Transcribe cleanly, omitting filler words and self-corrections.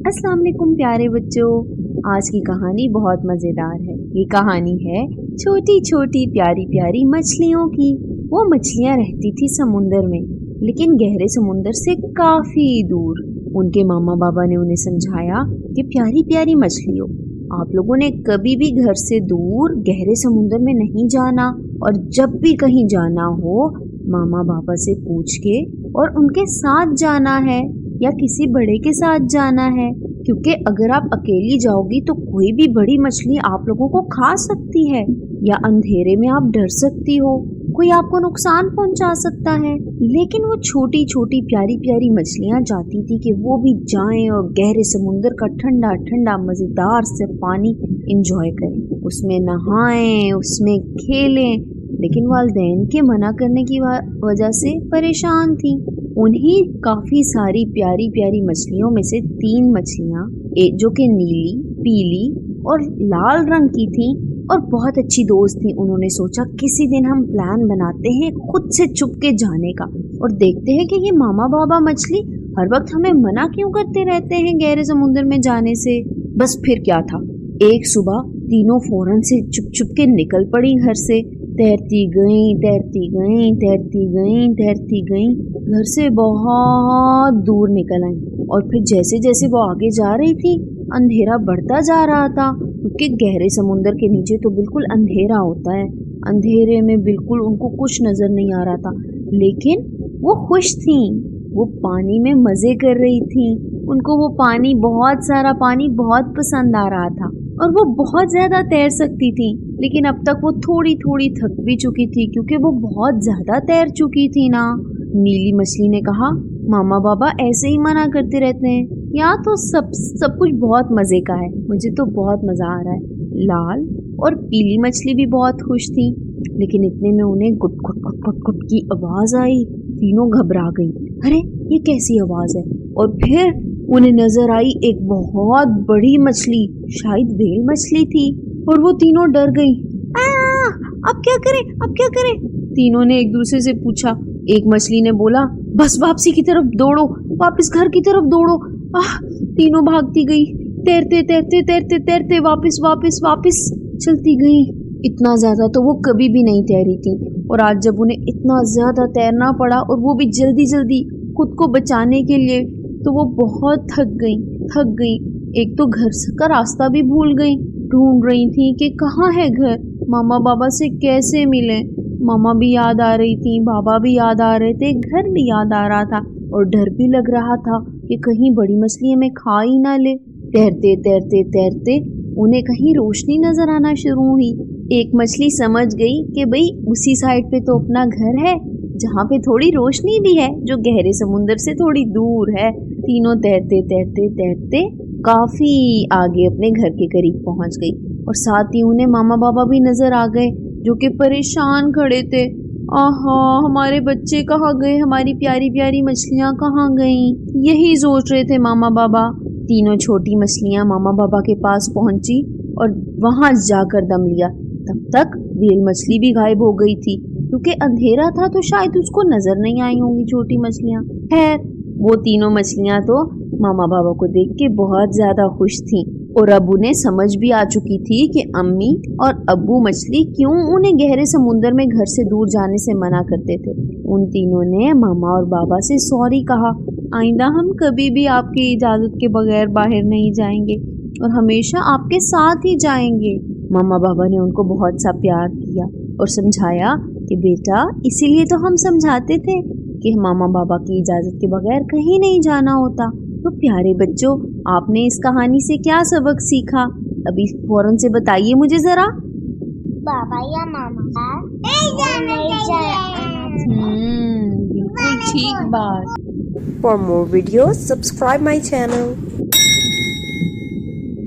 अस्सलाम वालेकुम प्यारे बच्चों, आज की कहानी बहुत मज़ेदार है। ये कहानी है छोटी छोटी प्यारी प्यारी मछलियों की। वो मछलियाँ रहती थी समुंदर में, लेकिन गहरे समुंदर से काफ़ी दूर। उनके मामा बाबा ने उन्हें समझाया कि प्यारी प्यारी मछलियों, आप लोगों ने कभी भी घर से दूर गहरे समुंदर में नहीं जाना, और जब भी कहीं जाना हो मामा बाबा से पूछ के और उनके साथ जाना है या किसी बड़े के साथ जाना है, क्योंकि अगर आप अकेली जाओगी तो कोई भी बड़ी मछली आप लोगों को खा सकती है, या अंधेरे में आप डर सकती हो, कोई आपको नुकसान पहुंचा सकता है। लेकिन वो छोटी छोटी प्यारी प्यारी मछलियां चाहती थी कि वो भी जाएं और गहरे समुंदर का ठंडा ठंडा मज़ेदार से पानी इंजॉय करें, उसमें नहाएं, उसमें खेलें। लेकिन वालिदैन के मना करने की वजह से परेशान थी। उन्हीं काफ़ी सारी प्यारी प्यारी मछलियों में से 3 मछलियाँ, जो कि नीली, पीली और लाल रंग की थी और बहुत अच्छी दोस्त थी, उन्होंने सोचा किसी दिन हम प्लान बनाते हैं खुद से छुप के जाने का, और देखते हैं कि ये मामा बाबा मछली हर वक्त हमें मना क्यों करते रहते हैं गहरे समुद्र में जाने से। बस फिर क्या था, एक सुबह तीनों फौरन से चुप चुप के निकल पड़ी घर से। तैरती गईं, तैरती गईं, तैरती गईं, तैरती गईं, घर से बहुत दूर निकल आईं। और फिर जैसे जैसे वो आगे जा रही थी अंधेरा बढ़ता जा रहा था, क्योंकि गहरे समुंदर के नीचे तो बिल्कुल अंधेरा होता है। अंधेरे में बिल्कुल उनको कुछ नजर नहीं आ रहा था, लेकिन वो खुश थी, वो पानी में मजे कर रही थी। उनको वो पानी, बहुत सारा पानी बहुत पसंद आ रहा था, और वो बहुत ज्यादा तैर सकती थी। लेकिन अब तक वो थोड़ी थोड़ी थक भी चुकी थी, क्योंकि वो बहुत ज्यादा तैर चुकी थी ना। नीली मछली ने कहा, मामा बाबा ऐसे ही मना करते रहते हैं, यहाँ तो सब कुछ बहुत मजे का है, मुझे तो बहुत मजा आ रहा है। लाल और पीली मछली भी बहुत खुश थी, लेकिन इतने में उन्हें गुट गुट गुट गुट गुट की आवाज आई। तीनों घबरा गई, अरे ये कैसी आवाज है। और फिर उन्हें नजर आई एक बहुत बड़ी मछली, शायद व्हेल मछली थी, और वो तीनों डर गई। अब क्या करें, अब क्या करें? तीनों ने एक दूसरे से पूछा। एक मछली ने बोला, बस वापसी की तरफ दौड़ो, वापस घर की तरफ दौड़ो। तीनों भागती गई, तैरते तैरते तैरते तैरते वापस वापस वापस चलती गई। इतना ज्यादा तो वो कभी भी नहीं तैरी थी, और आज जब उन्हें इतना ज्यादा तैरना पड़ा, और वो भी जल्दी जल्दी खुद को बचाने के लिए, तो वो बहुत थक गई। एक तो घर का रास्ता भी भूल गई, ढूंढ रही थी कि कहाँ है घर, मामा बाबा से कैसे मिले। मामा भी याद आ रही थी, बाबा भी याद आ रहे थे, घर भी याद आ रहा था, और डर भी लग रहा था कि कहीं बड़ी मछली हमें खा ही ना ले। तैरते तैरते तैरते उन्हें कहीं रोशनी नजर आना शुरू हुई। एक मछली समझ गई कि भाई उसी साइड पे तो अपना घर है, जहाँ पे थोड़ी रोशनी भी है, जो गहरे समुंदर से थोड़ी दूर है। तीनों तैरते तैरते तैरते काफी आगे अपने घर के करीब पहुंच गई, और साथ ही उन्हें मामा बाबा भी नजर आ गए, जो कि परेशान खड़े थे। आहा, हमारे बच्चे कहाँ गए, हमारी प्यारी प्यारी मछलियाँ कहाँ गईं? यही सोच रहे थे मामा बाबा। तीनों छोटी मछलियाँ मामा बाबा के पास पहुंची और वहां जाकर दम लिया। तब तक व्हेल मछली भी गायब हो गई थी, क्योंकि अंधेरा था तो शायद उसको नजर नहीं आई होंगी छोटी मछलियाँ। खैर, वो तीनों मछलियाँ तो मामा बाबा को देख के बहुत ज्यादा खुश थीं, और अब उन्हें समझ भी आ चुकी थी कि अम्मी और अब्बू मछली क्यों उन्हें गहरे समुंदर में घर से दूर जाने से मना करते थे। उन तीनों ने मामा और बाबा से सॉरी कहा, आइंदा हम कभी भी आपकी इजाजत के बगैर बाहर नहीं जाएंगे, और हमेशा आपके साथ ही जाएंगे। मामा बाबा ने उनको बहुत सा प्यार किया और समझाया कि बेटा, इसीलिए तो हम समझाते थे कि मामा बाबा की इजाजत के बगैर कहीं नहीं जाना होता। तो प्यारे बच्चों, आपने इस कहानी से क्या सबक सीखा? अभी फौरन से बताइए मुझे जरा। बाबा या मामा बिल्कुल ठीक बात। For more videos, subscribe my channel.